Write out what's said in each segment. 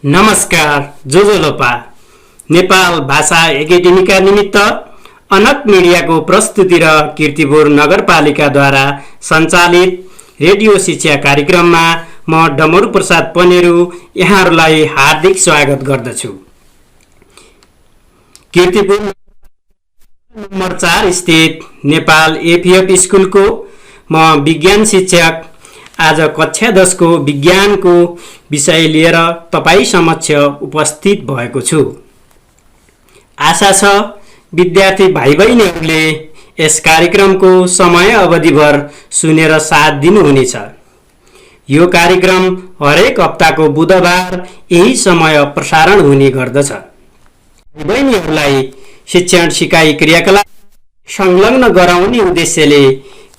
नमस्कार जोजोलोपा नेपाल भाषा एकेडेमीका निमित्त अनक मिडियाको प्रस्तुति र कीर्तिपुर नगरपालिकाद्वारा सञ्चालित रेडियो शिक्षा कार्यक्रममा म डमरू प्रसाद पनेरू यहाँहरूलाई हार्दिक स्वागत गर्दछु। कीर्तिपुर नम्बर 4 स्थित नेपाल एफएफ स्कुलको म विज्ञान शिक्षक आज कक्षा 10 को विज्ञानको विषय लिएर तपाईं समक्ष उपस्थित भएको छु। आशा छ विद्यार्थी भाइ बहिनीहरूले यस कार्यक्रमको समय अवधिभर सुनेर साथ दिनुहुनेछ। यो कार्यक्रम हरेक हप्ताको बुधबार यही समय प्रसारण हुने गर्दछ। भाइ बहिनीहरूलाई शिक्षण सिकाइ क्रियाकलाप संलग्न गराउने उद्देश्यले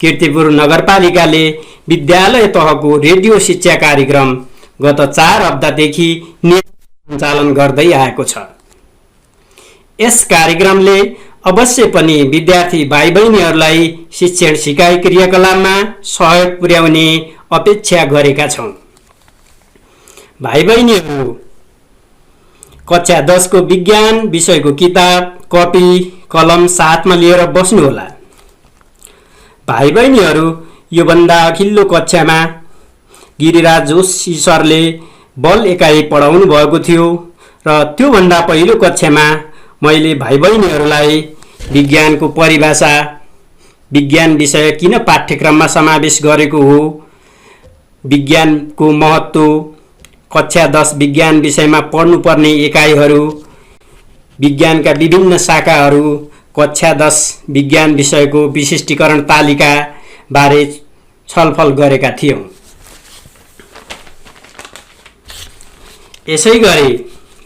कीर्तिपुर नगरपालिकाले विद्यालय तहको रेडियो शिक्षा कार्यक्रम गत 4 हप्तादेखि सञ्चालन गर्दै आएको छ। यस कार्यक्रमले अवश्य पनि विद्यार्थी भाइ बहिनीहरूलाई शिक्षण सिकाइ क्रियाकलापमा सहयोग पुर्याउने अपेक्षा गरेका छौं। भाइ बहिनीहरू कक्षा 10 को विज्ञान विषयको किताब, कपी, कलम साथमा लिएर बस्नुहोला। भाइ बहिनीहरू योभन्दा अघिल्लो कक्षामा गिरिराज जोशी सरले बल एकाइ पढाउनु भएको थियो र त्योभन्दा पहिलो कक्षामा मैले भाइ बहिनीहरूलाई विज्ञानको परिभाषा, विज्ञान विषय किन पाठ्यक्रममा समावेश गरेको हो, विज्ञानको महत्त्व, कक्षा 10 विज्ञान विषयमा पढ्नुपर्ने एकाइहरू, विज्ञानका विभिन्न शाखाहरू, कक्षा 10 विज्ञान विषयको विशिष्टीकरण तालिका बारे छलफल गरेका थियौं। यसैगरी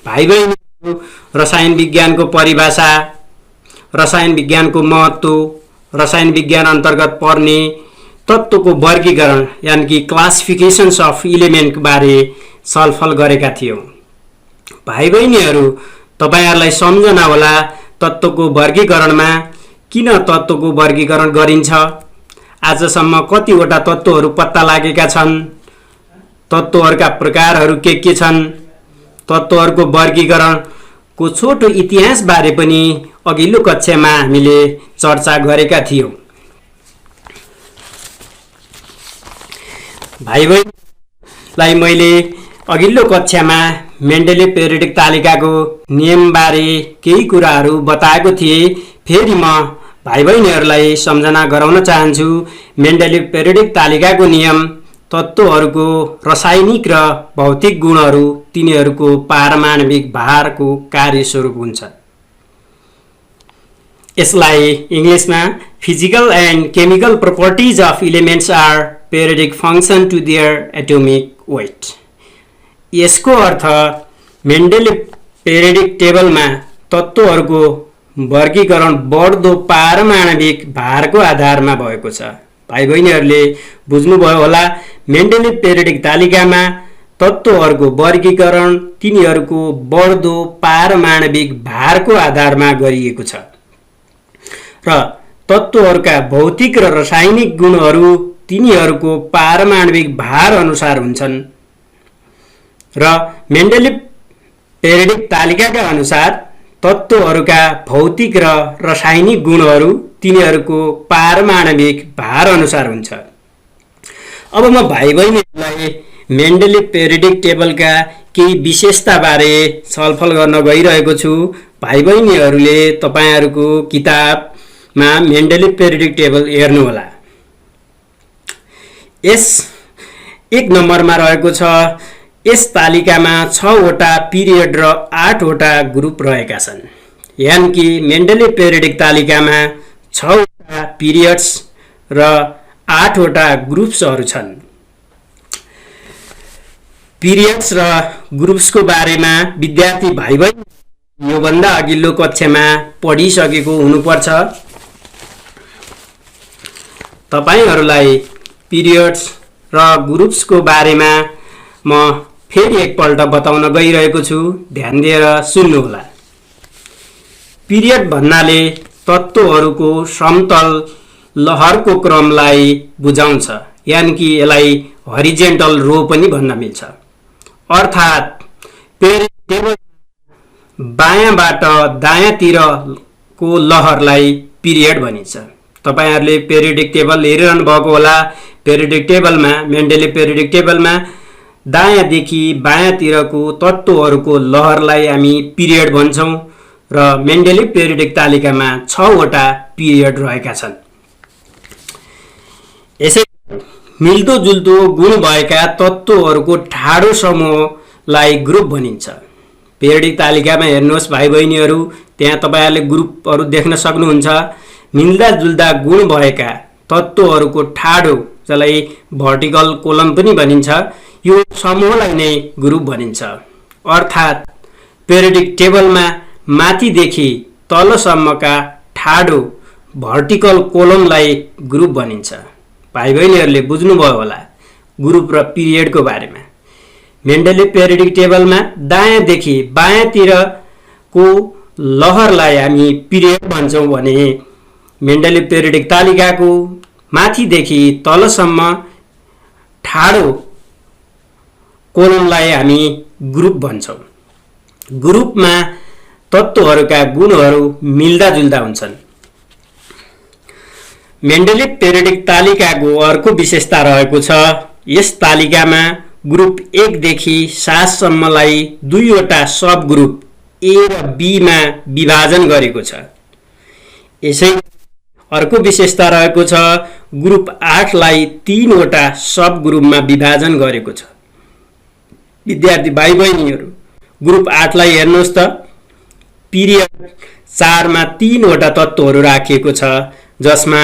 भाइ बहिनीहरू रसायन विज्ञानको परिभाषा, रसायन विज्ञानको महत्त्व, रसायन विज्ञान अन्तर्गत पर्ने तत्त्वको वर्गीकरण यानि कि क्लासिफिकेशन्स अफ इलिमेन्ट बारे छलफल गरेका थियौं। भाइ बहिनीहरू तपाईहरुलाई सम्झना होला तत्त्वको वर्गीकरणमा किन तत्त्वको वर्गीकरण गरिन्छ, आजसम्म कतिवटा तत्त्वहरू पत्ता लागेका छन्, तत्त्वहरूका प्रकारहरू के छन्, तत्त्वहरूको वर्गीकरणको छोटो इतिहास बारे पनि अघिल्लो कक्षामा हामीले चर्चा गरेका थियौं। भाइ बहिनीलाई मैले अघिल्लो कक्षामा मेन्डेलिभ पेरियोडिक तालिकाको नियमबारे केही कुराहरू बताएको थिएँ। फेरि म भाइ बहिनीहरूलाई सम्झना गराउन चाहन्छु। मेन्डेलिभ पेरियोडिक तालिकाको नियम तत्त्वहरूको रासायनिक र भौतिक गुणहरू तिनीहरूको पारमाणविक भारको कार्यस्वरूप हुन्छ। यसलाई इंग्लिशमा physical and chemical properties of elements are periodic function to their atomic weight. यसको अर्थ मेन्डेलिभ पेरियोडिक टेबलमा तत्त्वहरूको वर्गीकरण बढ्दो पारमाणविक भारको आधारमा भएको छ। भाइ बहिनीहरूले बुझ्नुभयो होला, मेन्डेलिभ पेरियोडिक तालिकामा तत्त्वहरूको वर्गीकरण तिनीहरूको बढ्दो पारमाणविक भारको आधारमा गरिएको छ र तत्त्वहरूका भौतिक र रासायनिक गुणहरू तिनीहरूको पारमाणविक भार अनुसार हुन्छन् र मेन्डेलिभ पेरियोडिक तालिकाका अनुसार तत्त्वहरूका भौतिक र रासायनिक गुणहरू तिनीहरूको पारमाणविक भार अनुसार हुन्छ। अब म भाइ बहिनीहरूलाई मेन्डेलिभ पेरियोडिक टेबलका केही विशेषता बारे छलफल गर्न गइरहेको छु। भाइ बहिनीहरूले तपाईहरुको किताबमा मेन्डेलिभ पेरियोडिक टेबल हेर्नुहोला। यस 1 नम्बरमा रहेको छ, यस तालिकामा 6 वटा पिरियड र 8 वटा ग्रुप रहेका छन्। यानि कि मेन्डेलिभ पेरियोडिक तालिकामा 6 वटा पिरियड्स र 8 वटा ग्रुप्सहरू छन्। पिरियड्स र ग्रुप्सको बारेमा विद्यार्थी भाइ बहिनी योभन्दा अघिल्लो कक्षामा पढिसकेको हुनुपर्छ। तपाईहरुलाई पिरियड्स र ग्रुप्सको बारेमा म फेरि एकपल्ट बताउन गइरहेको छु, ध्यान दिएर सुन्नुहोला। पिरियड भन्नाले तत्त्वहरूको समतल लहरको क्रमलाई बुझाउँछ, यानि कि यसलाई हरिजेन्टल रो पनि भन्न मिल्छ। अर्थात् पेरियोडिक टेबल बायाँबाट दायाँतिरको लहरलाई पिरियड भनिन्छ। तपाईहरुले पेरियोडिक टेबल हेरिरहनु भएको होला। पेरियोडिक टेबलमा मेन्डेलिभ पेरियोडिक टेबलमा दायाँदेखि बायाँतिरको तत्त्वहरूको लहरलाई हामी पिरियड भन्छौं र मेन्डेलिभ पेरियोडिक तालिकामा 6 वटा पिरियड रहेका छन्। यसै मिल्दोजुल्दो गुण भएका तत्त्वहरूको ठाडो समूहलाई ग्रुप भनिन्छ। पेरियोडिक तालिकामा हेर्नुहोस् भाइ बहिनीहरू, त्यहाँ तपाईहरुले ग्रुपहरू देख्न सक्नुहुन्छ। मिल्दाजुल्दा गुण भएका तत्त्वहरूको ठाडो, जसलाई भर्टिकल कोलम पनि भनिन्छ, यो समूहलाई नै ग्रुप भनिन्छ। अर्थात् पेरियोडिक टेबलमा माथिदेखि तलसम्मका ठाडो भर्टिकल कोलमलाई ग्रुप भनिन्छ। भाइ बहिनीहरूले बुझ्नुभयो होला ग्रुप र पिरियडको बारेमा। मेन्डेलिभ पेरियोडिक टेबलमा दायाँदेखि बायाँतिरको लहरलाई हामी पिरियड भन्छौँ भने मेन्डेलिभ पेरियोडिक तालिकाको माथिदेखि तलसम्म ठाडो कोलमलाई हामी ग्रुप भन्छौँ। ग्रुपमा तत्त्वहरूका गुणहरू मिल्दाजुल्दा हुन्छन्। मेन्डेलिभ पेरियोडिक तालिकाको अर्को विशेषता रहेको छ, यस तालिकामा ग्रुप 1 देखि 7 सम्मलाई 2 वटा सब ग्रुप ए र बी मा विभाजन गरेको छ। यसै अर्को विशेषता रहेको छ, ग्रुप 8 लाई 3 वटा सब ग्रुपमा विभाजन गरेको छ। विद्यार्थी भाइ बहिनीहरू, ग्रुप 8 लाई हेर्नुहोस् त, पिरियड 4 मा 3 वटा तत्त्वहरू राखिएको छ, जसमा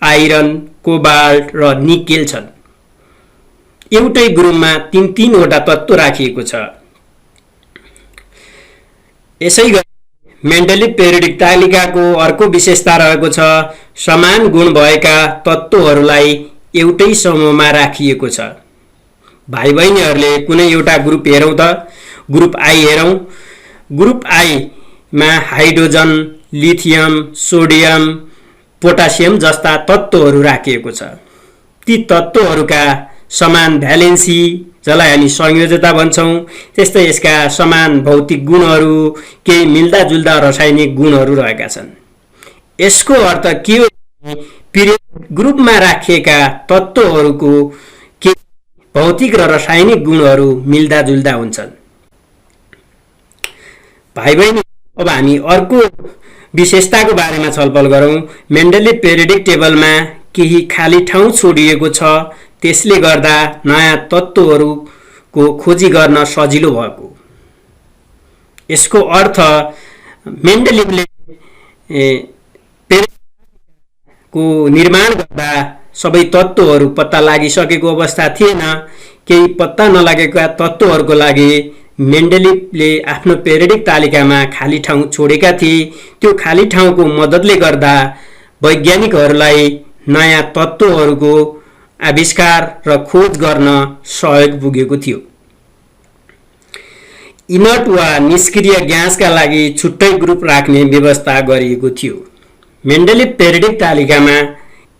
आइरन, कोबाल्ट र निकेल छन्। एउटै ग्रुपमा 3 वटा तत्त्व राखिएको छ। यसैगरी मेन्डेलिभ पेरियोडिक तालिकाको अर्को विशेषता रहेको छ, समान गुण भएका तत्त्वहरूलाई एउटै समूहमा राखिएको छ। भाइ बहिनीहरूले कुनै एउटा ग्रुप हेरौँ त, ग्रुप आई हेरौँ। ग्रुप आई मा हाइड्रोजन, लिथियम, सोडियम, पोटासियम जस्ता तत्त्वहरू राखिएको छ। ती तत्त्वहरूका समान भ्यालेन्सी, जसलाई हामी संयोजकता भन्छौँ, त्यस्तै यसका समान भौतिक गुणहरू, केही मिल्दाजुल्दा रासायनिक गुणहरू रहेका छन्। यसको अर्थ के हो? पिरियोडिक ग्रुपमा राखिएका तत्त्वहरूको के भौतिक र रासायनिक गुणहरू मिल्दाजुल्दा हुन्छन्। भाइ बहिनी, अब हामी अर्को विशेषताको बारेमा छलफल गरौँ। मेन्डेलिभ पेरियोडिक टेबलमा केही खाली ठाउँ छोडिएको छ, त्यसले गर्दा नयाँ तत्त्वहरूको खोजी गर्न सजिलो भएको। यसको अर्थ मेन्डेलिभले पेरियोडिकको निर्माण गर्दा सबै तत्त्वहरू पत्ता लागिसकेको अवस्था थिएन। केही पत्ता नलागेका तत्त्वहरूको लागि मेन्डेलिभले आफ्नो पेरियोडिक तालिकामा खाली ठाउँ छोडेका थिए। त्यो खाली ठाउँको मद्दतले गर्दा वैज्ञानिकहरूलाई नयाँ तत्त्वहरूको आविष्कार र खोज गर्न सहयोग पुगेको थियो। इनर्ट वा निष्क्रिय ग्यासका लागि छुट्टै ग्रुप राख्ने व्यवस्था गरिएको थियो। मेन्डेलिभ पेरियोडिक तालिकामा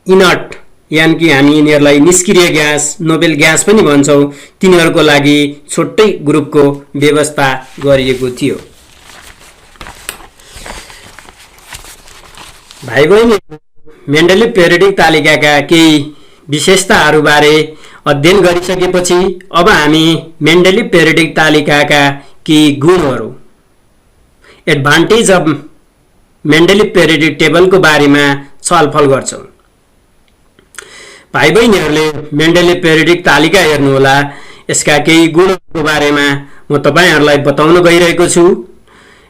इनर्ट, यानि कि हामी यिनीहरूलाई निष्क्रिय ग्यास, नोबेल ग्यास पनि भन्छौँ, तिनीहरूको लागि छुट्टै ग्रुपको व्यवस्था गरिएको थियो। भाइ बहिनी, मेन्डेलिभ पेरियोडिक तालिकाका केही विशेषताहरूबारे अध्ययन गरिसकेपछि अब हामी मेन्डेलिभ पेरियोडिक तालिकाका केही गुणहरू, एडभान्टेज अफ मेन्डेलिभ पेरियोडिक टेबलको बारेमा छलफल गर्छौँ। भाइ बहिनीहरूले मेन्डेलिभ पेरियोडिक तालिका हेर्नुहोला। यसका केही गुणहरूको बारेमा म तपाईहरुलाई बताउन गइरहेको छु।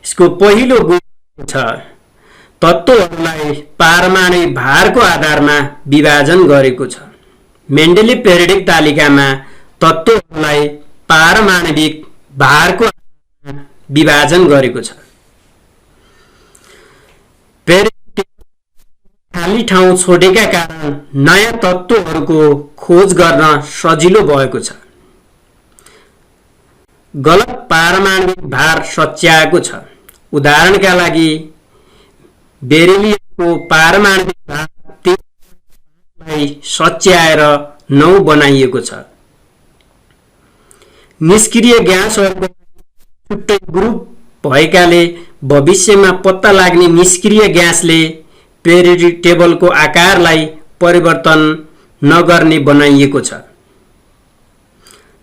यसको पहिलो गुण छ, तत्त्वहरूलाई पारमाणविक भारको आधारमा विभाजन गरेको छ। मेन्डेलिभ पेरियोडिक तालिकामा तत्त्वहरूलाई पारमाणविक भारको आधारमा विभाजन गरेको छ। खाली ठाउँ छोडेका कारण नयाँ तत्त्वहरूको खोज गर्न सजिलो भएको छ। गलत पारमाणविक भार सच्याएको छ। उदाहरणका लागि बेरिलियमको पारमाणविक भार 13लाई सच्याएर 9 बनाइएको छ। निष्क्रिय ग्यासहरूको छुट्टै ग्रुप भएकाले भविष्यमा पत्ता लाग्ने निष्क्रिय ग्यासले पेरियोडिक टेबलको आकारलाई परिवर्तन नगर्ने बनाइएको छ।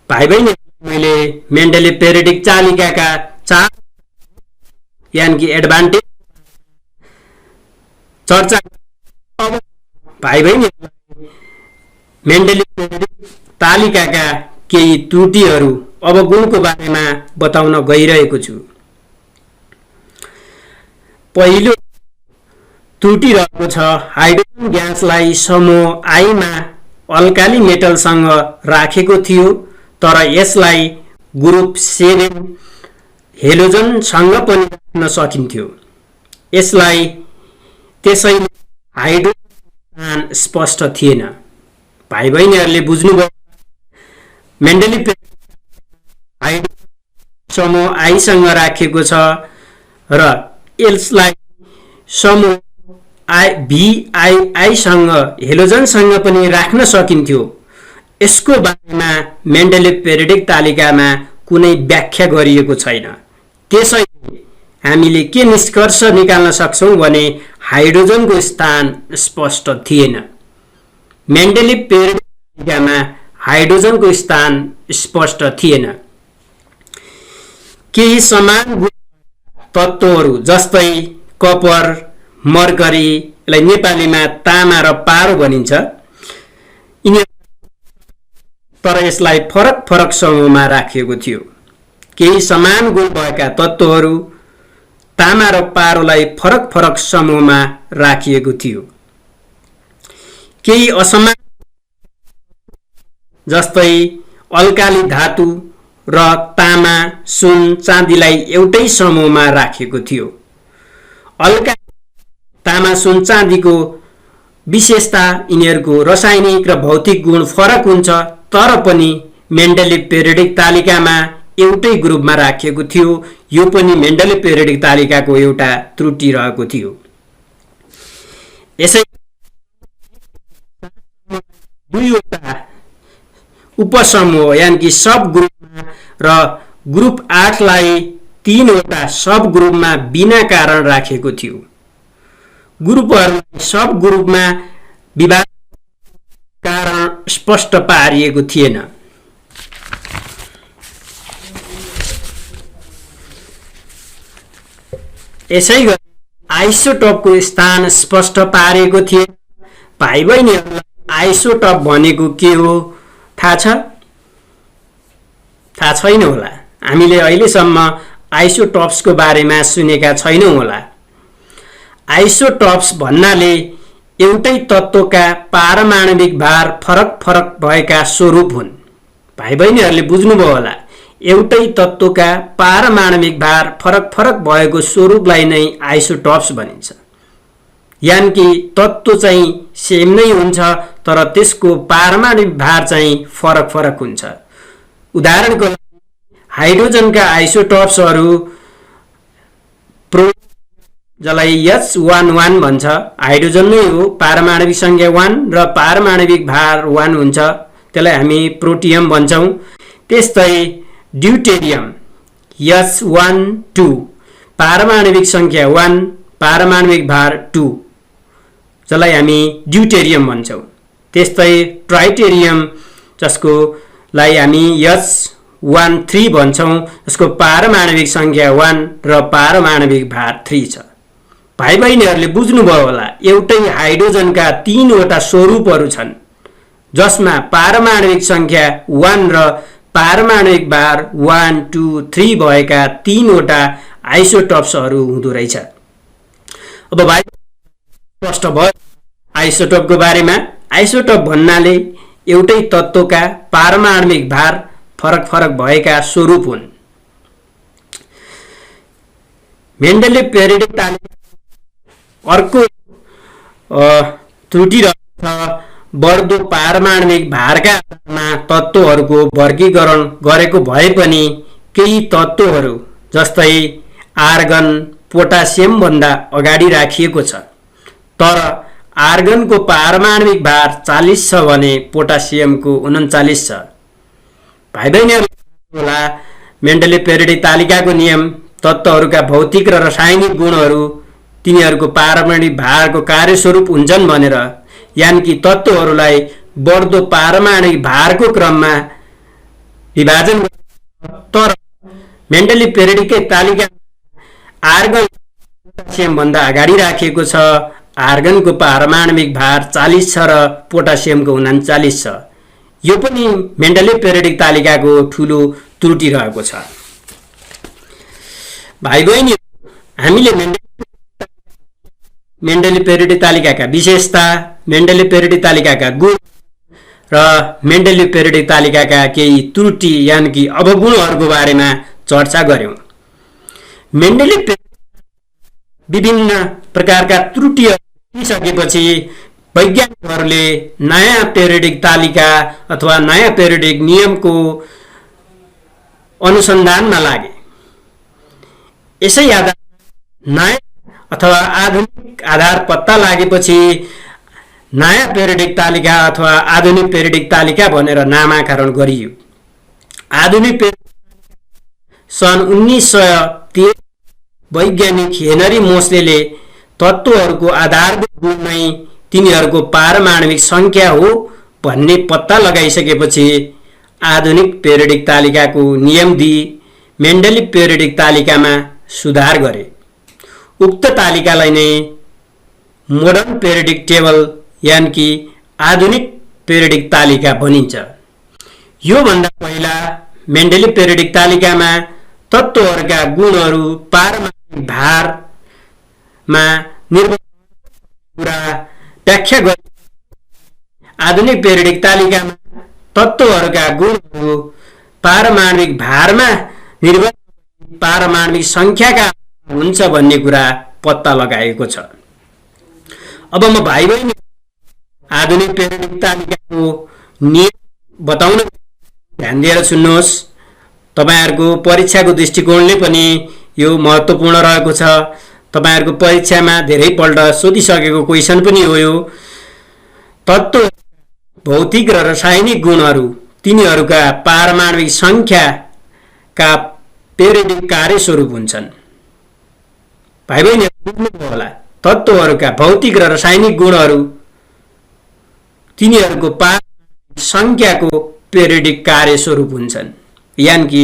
भाइ बहिनी, मैले मेन्डलले पेरियोडिक तालिकाका 4 यानी कि एडभान्टेज चर्चा। अब भाइ बहिनी, मेन्डलले पेरियोडिक तालिकाका केही त्रुटिहरू अवगुणको बारेमा बताउन गइरहेको छु। पहिलो त्रुटि रहेको छ हाइड्रोजन ग्यासलाई समूह आईमा अल्काली मेटलसँग राखेको थियो, तर यसलाई ग्रुप 7 हेलोजनसँग पनि राख्न सकिन्थ्यो। त्यसैले हाइड्रोजन स्पष्ट थिएन। भाइ बहिनीहरूले बुझ्नुभयो, मेन्डलले हाइड्रोजन समूह आईसँग राखेको छ र यसलाई समूह VIIसँग हेलोजनसँग पनि राख्न सकिन्थ्यो। यसको बारेमा मेन्डलले पेरियोडिक तालिकामा कुनै व्याख्या गरिएको छैन। त्यसैले हामीले के निष्कर्ष निकाल्न सक्छौं भने हाइड्रोजनको स्थान स्पष्ट थिएन। मेन्डलले पेरियोडिक तालिकामा हाइड्रोजनको स्थान स्पष्ट थिएन। केही समान तत्त्वहरू जस्तै कपर, मर्करीलाई नेपालीमा तामा र पारो भनिन्छ, तर यसलाई फरक फरक समूहमा राखिएको थियो। केही समान गुण भएका तत्त्वहरू तामा र पारोलाई फरक फरक समूहमा राखिएको थियो। केही असमान जस्तै अल्काली धातु र तामा, सुन, चाँदीलाई एउटै समूहमा राखिएको थियो। अल्काली तामा, सुन, चाँदीको विशेषता यिनीहरूको रासायनिक र भौतिक गुण फरक हुन्छ, तर पनि मेन्डलले पेरियोडिक तालिकामा एउटै ग्रुपमा राखिएको थियो। यो पनि मेन्डलले पेरियोडिक तालिकाको एउटा त्रुटि रहेको थियो। यसै दुईवटा उपसमूह यानी कि सब ग्रुपमा र ग्रुप 8 लाई 3वटा सब ग्रुपमा बिना कारण राखेको थियो। ग्रुपहरूलाई सब ग्रुपमा विभाजन कारण स्पष्ट पारिएको थिएन। यसैगरी आइसोटोपको स्थान स्पष्ट पारेको थिएन। भाइ बहिनीहरूलाई आइसोटोप भनेको के हो थाहा छ? थाहा छैन होला। हामीले अहिलेसम्म आइसोटोप्सको बारेमा सुनेका छैनौं होला। आइसोटोप्स भन्नाले एउटै तत्त्वका पारमाणविक भार फरक फरक भएका स्वरूप हुन्। भाइ बहिनीहरूले बुझ्नुभयो होला, एउटै तत्त्वका पारमाणविक भार फरक फरक भएको स्वरूपलाई नै आइसोटोप्स भनिन्छ। यानी कि तत्त्व चाहिँ सेम नै हुन्छ, तर त्यसको पारमाणविक भार चाहिँ फरक फरक हुन्छ। उदाहरणको लागि हाइड्रोजनका आइसोटोप्सहरू जसलाई H11 भन्छ, हाइड्रोजन नै हो, पारमाणविक संख्या 1 र पारमाणविक भार 1 हुन्छ, त्यसलाई हामी प्रोटियम भन्छौं। त्यस्तै ड्युटेरियम H12 पारमाणविक संख्या 1, पारमाणविक भार 2, जसलाई हामी ड्युटेरियम भन्छौं। त्यस्तै ट्राइटेरियम जसको लाई हामी H13 भन्छौं, जसको पारमाणविक संख्या 1 र पारमाणविक भार 3 छ। भाइ बहिनीहरूले बुझ्नुभयो होला, एउटै हाइड्रोजनका 3वटा स्वरूपहरू छन्, जसमा पारमाणविक संख्या 1 र पारमाणविक भार 1, 2, 3 भएका 3वटा आइसोटोप्सहरू हुँदो रहेछ। अब भाइ स्पष्ट भयो आइसोटोपको बारेमा। आइसोटोप भन्नाले एउटै तत्त्वका पारमाणविक भार फरक फरक भएका स्वरूप हुन्। मेन्डलले पेरियोडिक तालिका अर्को त्रुटि रहेछ बढ्दो पारमाणविक भारका आधारमा तत्त्वहरूको वर्गीकरण गरेको भए पनि केही तत्त्वहरू जस्तै आर्गन पोटासियम भन्दा अगाडि राखिएको छ, तर आर्गनको पारमाणविक भार 40 छ भने पोटासियमको 39 छ। भाइ बहिनीहरू होला, मेन्डलले पेरियोडिक तालिकाको नियम तत्त्वहरूका भौतिक र रासायनिक गुणहरू तिनीहरूको पारमाणविक भारको कार्यस्वरूप हुन्छन् भनेर, यानि कि तत्त्वहरूलाई बढ्दो पारमाणविक भारको क्रममा विभाजन गर्छ। तर मेन्डलले पेरियोडिक तालिका आर्गन पोटासियम भन्दा अगाडि राखिएको छ। आर्गनको पारमाणविक भार 40 छ र पोटासियमको 39 छ। यो पनि मेन्डलले पेरियोडिक तालिकाको ठूलो त्रुटि रहेको छ। भाइ बहिनी, हामीले मेन्डलले पेरियोडिक तालिकाका विशेषता, मेन्डलले पेरियोडिक तालिकाका गुण र मेन्डलले पेरियोडिक तालिकाका केही त्रुटि यानि कि अवगुणहरूको बारेमा चर्चा गर्यौं। मेन्डलले विभिन्न प्रकारका त्रुटिहरू देखिसकेपछि वैज्ञानिकहरूले नयाँ पेरियोडिक तालिका अथवा नयाँ पेरियोडिक नियमको अनुसन्धानमा लागे। यसै आधारमा नयाँ अथवा आधुनिक आधार पत्ता लागेपछि नयाँ पेरियोडिक तालिका अथवा आधुनिक पेरियोडिक तालिका भनेर नामाकरण गरियो। आधुनिक सन् 1913 वैज्ञानिक हेनरी मोस्लेले तत्त्वहरूको आधारभूत गुण नै तिनीहरूको पारमाणविक संख्या हो भन्ने पत्ता लगाइसकेपछि आधुनिक पेरियोडिक तालिकाको नियम दिई मेन्डलले पेरियोडिक तालिकामा सुधार गरे। उक्त तालिकालाई नै मोडर्न पेरियोडिक टेबल यानि कि आधुनिक पेरियोडिक तालिका भनिन्छ। यो भन्दा पहिला मेन्डलले पेरियोडिक तालिकामा तत्त्वहरूका गुणहरू पारमाणविक भारमा निर्भर कुरा व्याख्या गरे। आधुनिक पेरियोडिक तालिकामा तत्त्वहरूका गुणहरू पारमाणविक भारमा निर्भर पारमाणविक संख्याका हुन्छ भन्ने कुरा पत्ता लगाएको छ। अब म भाइ बहिनी आधुनिक पेरियोडिक तालिकाको नियम बताउन ध्यान दिएर सुन्नुहोस्। तपाईहरुको परीक्षाको दृष्टिकोणले पनि यो महत्त्वपूर्ण रहेको छ। तपाईहरुको परीक्षामा धेरै पल्ट सोधिसकेको क्वेशन पनि हो यो। तत्त्व भौतिक र रासायनिक गुणहरू तिनीहरूका पारमाणविक संख्याका पेरियोडिक कार्यस्वरूप हुन्छन्। भाइ बहिनीहरु बुझ्नुभयो होला, तत्त्वहरूका भौतिक र रासायनिक गुणहरू तिनीहरूको पारमाणविक संख्याको पेरियोडिक कार्यस्वरूप हुन्छन्। यानी कि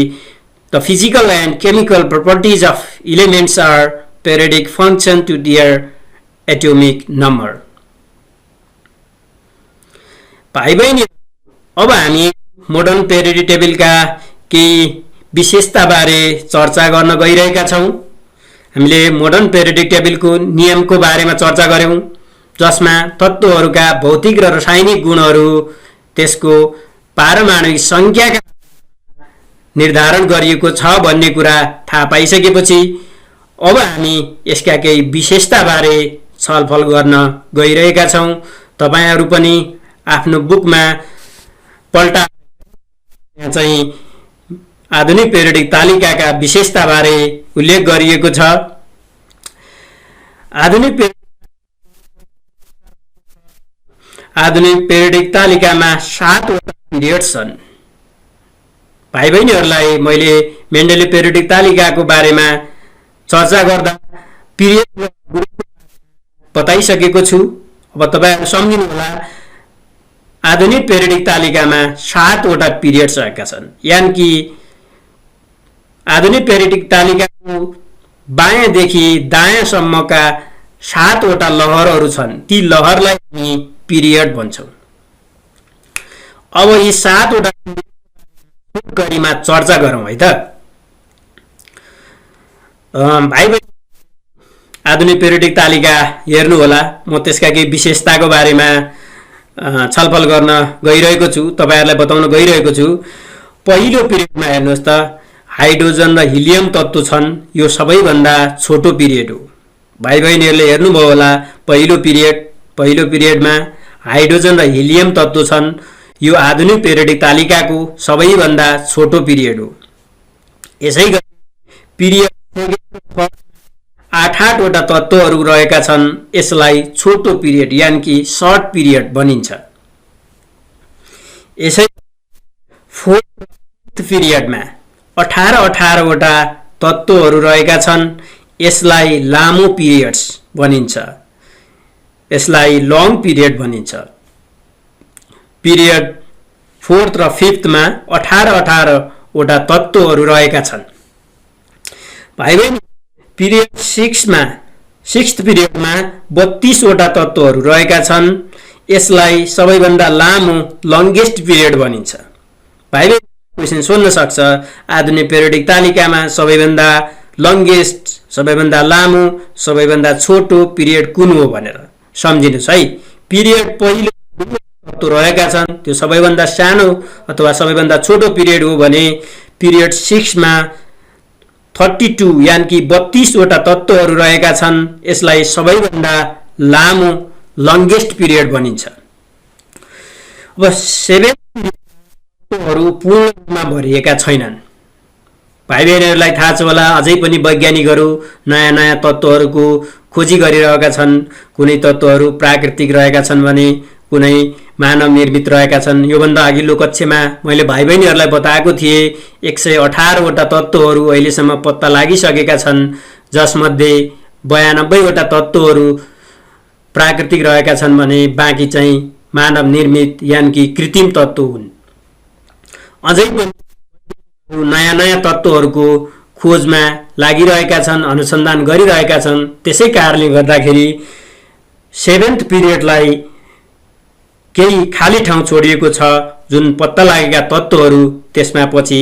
the physical and chemical properties of elements are periodic function to their atomic number. भाइ बहिनी, अब हामी मोडर्न पेरियोडिक टेबलका केही विशेषता बारे चर्चा गर्न गइरहेका छौं। हामीले मोडर्न पेरियोडिक टेबलको नियमको बारेमा चर्चा गर्यौं, जसमा तत्त्वहरूका भौतिक र रासायनिक गुणहरू त्यसको पारमाणविक संख्याका निर्धारण गरिएको छ भन्ने कुरा थाहा पाइसकेपछि अब हामी यसका केही विशेषता बारे छलफल गर्न गइरहेका छौं। तपाईहरु पनि आफ्नो बुकमा पल्टा चाहिँ आधुनिक पेरियोडिक तालिकाका विशेषता बारे उल्लेख गरिएको छ। आधुनिक पेरियोडिक तालिकामा 7 वटा पिरियड छन्। भाइ बहिनीहरुलाई मैले मेन्डलले पेरियोडिक तालिकाको बारेमा चर्चा गर्दा पिरियड र ग्रुप बताइसकेको छु। अब तपाईहरु सम्झिनु होला, आधुनिक पेरियोडिक तालिकामा 7 वटा पिरियड रहेका छन्। यानी कि आधुनिक पेरियोडिक तालिकाको बायाँदेखि दायाँसम्मका 7 वटा लहरहरू छन्। ती लहरलाई हामी पिरियड भन्छौं। अब यी 7 वटा गरीमा चर्चा गरौं है त। भाइ बहिनी, आधुनिक पेरियोडिक तालिका हेर्नु होला, म त्यसका केही विशेषताको बारेमा छलफल गर्न गइरहेको छु, तपाईहरुलाई बताउन गइरहेको छु। पहिलो पिरियडमा हेर्नुहोस् त, हाइड्रोजन र हिलियम तत्त्व छन्। यो सबैभन्दा छोटो पिरियड हो। भाइ बहिनीहरुले हेर्नुभयो होला, पहिलो पिरियडमा हाइड्रोजन र हिलियम तत्त्व छन्। यो आधुनिक पेरियोडिक तालिकाको सबैभन्दा छोटो पिरियड हो। यसैगरी पिरियड 8 वटा तत्त्वहरू रहेका छन्। यसलाई छोटो पिरियड यानी कि सर्ट पिरियड भनिन्छ। यसै 4th पिरियडमा 18 वटा तत्त्वहरू रहेका छन्। यसलाई लामो पिरियड्स भनिन्छ, यसलाई लङ पिरियड भनिन्छ। पिरियड 4th र 5th मा 18 वटा तत्त्वहरू रहेका छन्। भाइ बहिनी, पिरियड 6th पिरियडमा 32 वटा तत्त्वहरू रहेका छन्। यसलाई सबैभन्दा लामो लङ्गेस्ट पिरियड भनिन्छ। भाइ बहिनी, क्वेशन सोध्न सक्छ आधुनिक पेरियोडिक तालिकामा सबैभन्दा लङ्गेस्ट, सबैभन्दा लामो, सबैभन्दा छोटो पिरियड कुन हो भनेर। सम्झिनुस् है, पिरियड पहिलो तत्त्व रहेका छन्, त्यो सबैभन्दा सानो अथवा सबैभन्दा छोटो पिरियड हो भने पिरियड 6 मा 32 यानि कि 32 वटा तत्त्वहरू रहेका छन्। यसलाई सबैभन्दा लामो लङ्गेस्ट पिरियड भनिन्छ। अब 7 तत्त्वहरू पूर्ण रूपमा भरिएका छैनन्। भाइ बहिनीहरूलाई थाहा छ होला, अझै पनि वैज्ञानिकहरू नयाँ नयाँ तत्त्वहरूको खोजी गरिरहेका छन्। कुनै तत्त्वहरू प्राकृतिक रहेका छन् भने कुनै मानव निर्मित रहेका छन्। योभन्दा अघिल्लो कक्षामा मैले भाइ बहिनीहरूलाई बताएको थिएँ 118 वटा तत्त्वहरू अहिलेसम्म पत्ता लागिसकेका छन्, जसमध्ये 92 वटा तत्त्वहरू प्राकृतिक रहेका छन् भने बाँकी चाहिँ मानव निर्मित यानि कि कृत्रिम तत्त्व हुन्। अझै पनि नयाँ नयाँ तत्त्वहरूको खोजमा लागिरहेका छन्, अनुसन्धान गरिरहेका छन्। त्यसै कारणले गर्दाखेरि 7th पिरियडलाई केही खाली ठाउँ छोडिएको छ, जुन पत्ता लागेका तत्त्वहरू त्यसमा पछि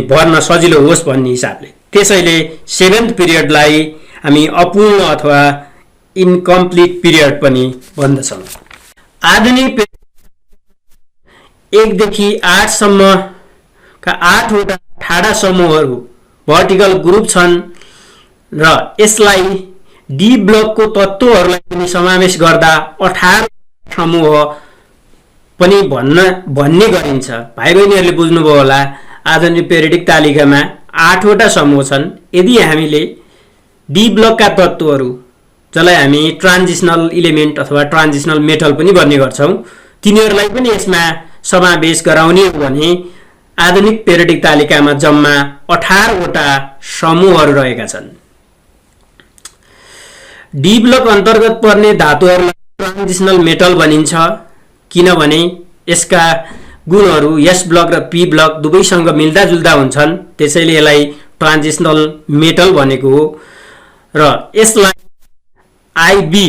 भर्न सजिलो होस् भन्ने हिसाबले। त्यसैले 7th पिरियडलाई हामी अपूर्ण अथवा इन्कम्प्लिट पिरियड पनि भन्दछौँ। आधुनिक 1 देखि 8 सम्मका 8 वटा ठाडा समूहहरू भर्टिकल ग्रुप छन् र यसलाई डी ब्लकको तत्त्वहरूलाई पनि समावेश गर्दा 18 समूह पनि भन्ने गरिन्छ। भाइ बहिनीहरूले बुझ्नुभयो होला, आधुनिक पेरियोडिक तालिकामा 8 वटा समूह छन्। यदि हामीले डी ब्लकका तत्त्वहरू, जसलाई हामी ट्रान्जिसनल इलिमेन्ट अथवा ट्रान्जिसनल मेटल पनि भन्ने गर्छौँ, तिनीहरूलाई पनि यसमा समावेश गराउने हो भने आधुनिक पेरियोडिक तालिकामा जम्मा 18 वटा समूहहरू रहेका छन्। डी ब्लक अन्तर्गत पर्ने धातुहरूलाई ट्रान्जिसनल मेटल भनिन्छ, किनभने यसका गुणहरू एस ब्लक र पी ब्लक दुवैसँग मिल्दाजुल्दा हुन्छन्। त्यसैले यसलाई ट्रान्जिसनल मेटल भनेको हो र यसलाई आइबी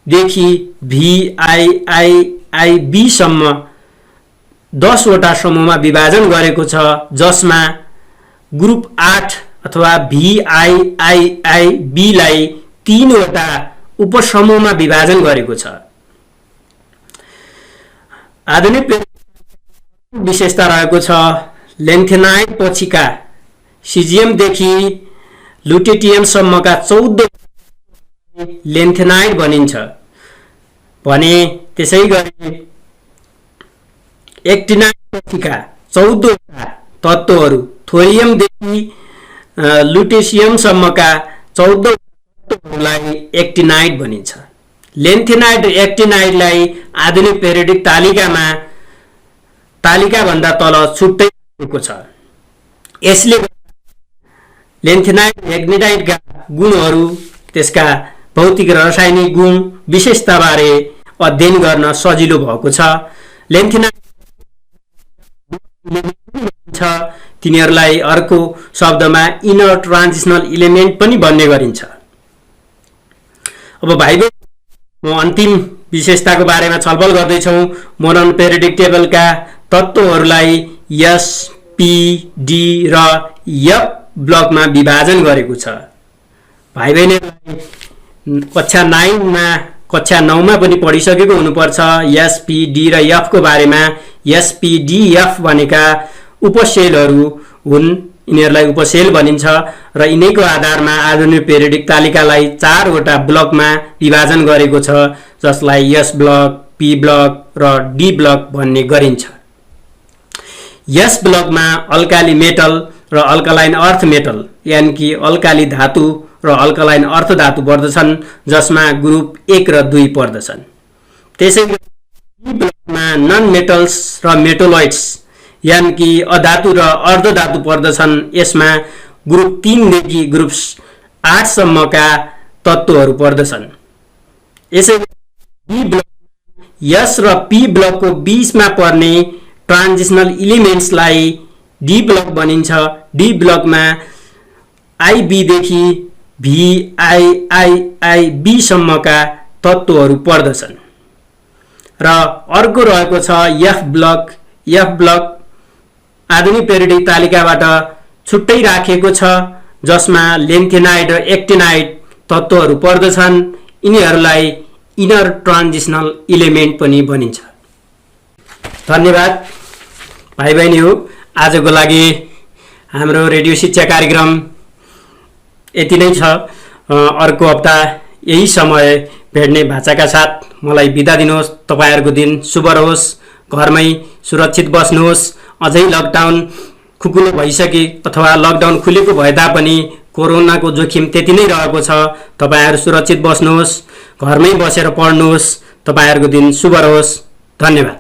देखि VIIIB सम्म 10 वटा समूहमा विभाजन गरेको छ, जसमा ग्रुप 8 अथवा VIIIB लाई 3 वटा उपसमूहमा विभाजन गरेको छ। आधुनिक विशेषता रहेको छ लेन्थेनाइड पछिका सिजियमदेखि लुटेटियमसम्मका 14 लेन्थेनाइड भनिन्छ भने त्यसै गरी एक्टिनाइड पछिका 14 तत्त्वहरू थोरियमदेखि लुटेसियमसम्मका 14 तत्त्वहरूलाई एक्टिनाइड भनिन्छ। लेन्थेनाइड र एक्टिनाइडलाई आधुनिक पेरियोडिक तालिकामा तालिकाभन्दा तल छुट्टै राखेको छ। यसले लेन्थेनाइड र एक्टिनाइडका गुणहरू, त्यसका भौतिक र रासायनिक गुण विशेषताबारे अध्ययन गर्न सजिलो भएको छ। लेन्थेनाइड तिनीहरूलाई अर्को शब्दमा इनर ट्रान्जिसनल इलिमेन्ट पनि भन्ने गरिन्छ। अब भाइ बहिनी, म अन्तिम विशेषताको बारेमा छलफल गर्दैछौँ। मोडर्न पेरियोडिक टेबलका तत्त्वहरूलाई एस, पी, डी र एफ ब्लकमा विभाजन गरेको छ। भाइ बहिनीहरूलाई कक्षा 9 मा पनि पढिसकेको हुनुपर्छ। एस, पी, डी र एफ को बारेमा। एस, पी, डी, एफ भनेका उपसेलहरू हुन्, यिनीहरूलाई उपसेल भनिन्छ र यिनैको आधारमा आधुनिक पेरियोडिक तालिकालाई 4 वटा ब्लकमा विभाजन गरेको छ, जसलाई एस ब्लक, पी ब्लक र डी ब्लक भन्ने गरिन्छ। एस ब्लकमा अल्काली मेटल र अल्कालाइन अर्थ मेटल यानि कि अल्काली धातु र अल्कालाइन अर्थ धातु पर्दछन्, जसमा ग्रुप 1 र 2 पर्दछन्। त्यसैगरी डी ब्लकमा नन मेटल्स र मेटोलोइड्स यानि कि अधातु र अर्धधातु पर्दछन्। यसमा ग्रुप 3 देखि ग्रुप 8 सम्मका तत्त्वहरू पर्दछन्। यसै बी ब्लक एस र पी ब्लकको बीचमा पर्ने ट्रान्जिसनल इलिमेन्ट्सलाई डी ब्लक भनिन्छ। डी ब्लकमा आईबी देखि VIII सम्मका तत्त्वहरू पर्दछन्। र अर्को रहेको छ एफ ब्लक। एफ ब्लक आधुनिक पेरियोडिक तालिकाबाट छुट्टै राखिएको छ, जसमा लेन्थेनाइड र एक्टिनाइड तत्त्वहरू पर्दछन्। यिनीहरूलाई इनर ट्रान्जिसनल इलिमेन्ट पनि भनिन्छ। धन्यवाद भाइ बहिनीहरू, आजको लागि हाम्रो रेडियो शिक्षा कार्यक्रम यति नै छ। अर्को हप्ता यही समय भेट्ने भाषाका साथ मलाई बिदा दिनुहोस्। तपाईहरुको दिन शुभ रहोस्। घरमै सुरक्षित बस्नुहोस्। अझै लकडाउन खुकुलो भइसके अथवा लकडाउन खुलेको भए तापनि कोरोनाको जोखिम त्यति नै रहेको छ। तपाईहरु सुरक्षित बस्नुहोस्। घरमै बसेर पढ्नुहोस्। तपाईहरुको दिन शुभ रहोस्। धन्यवाद।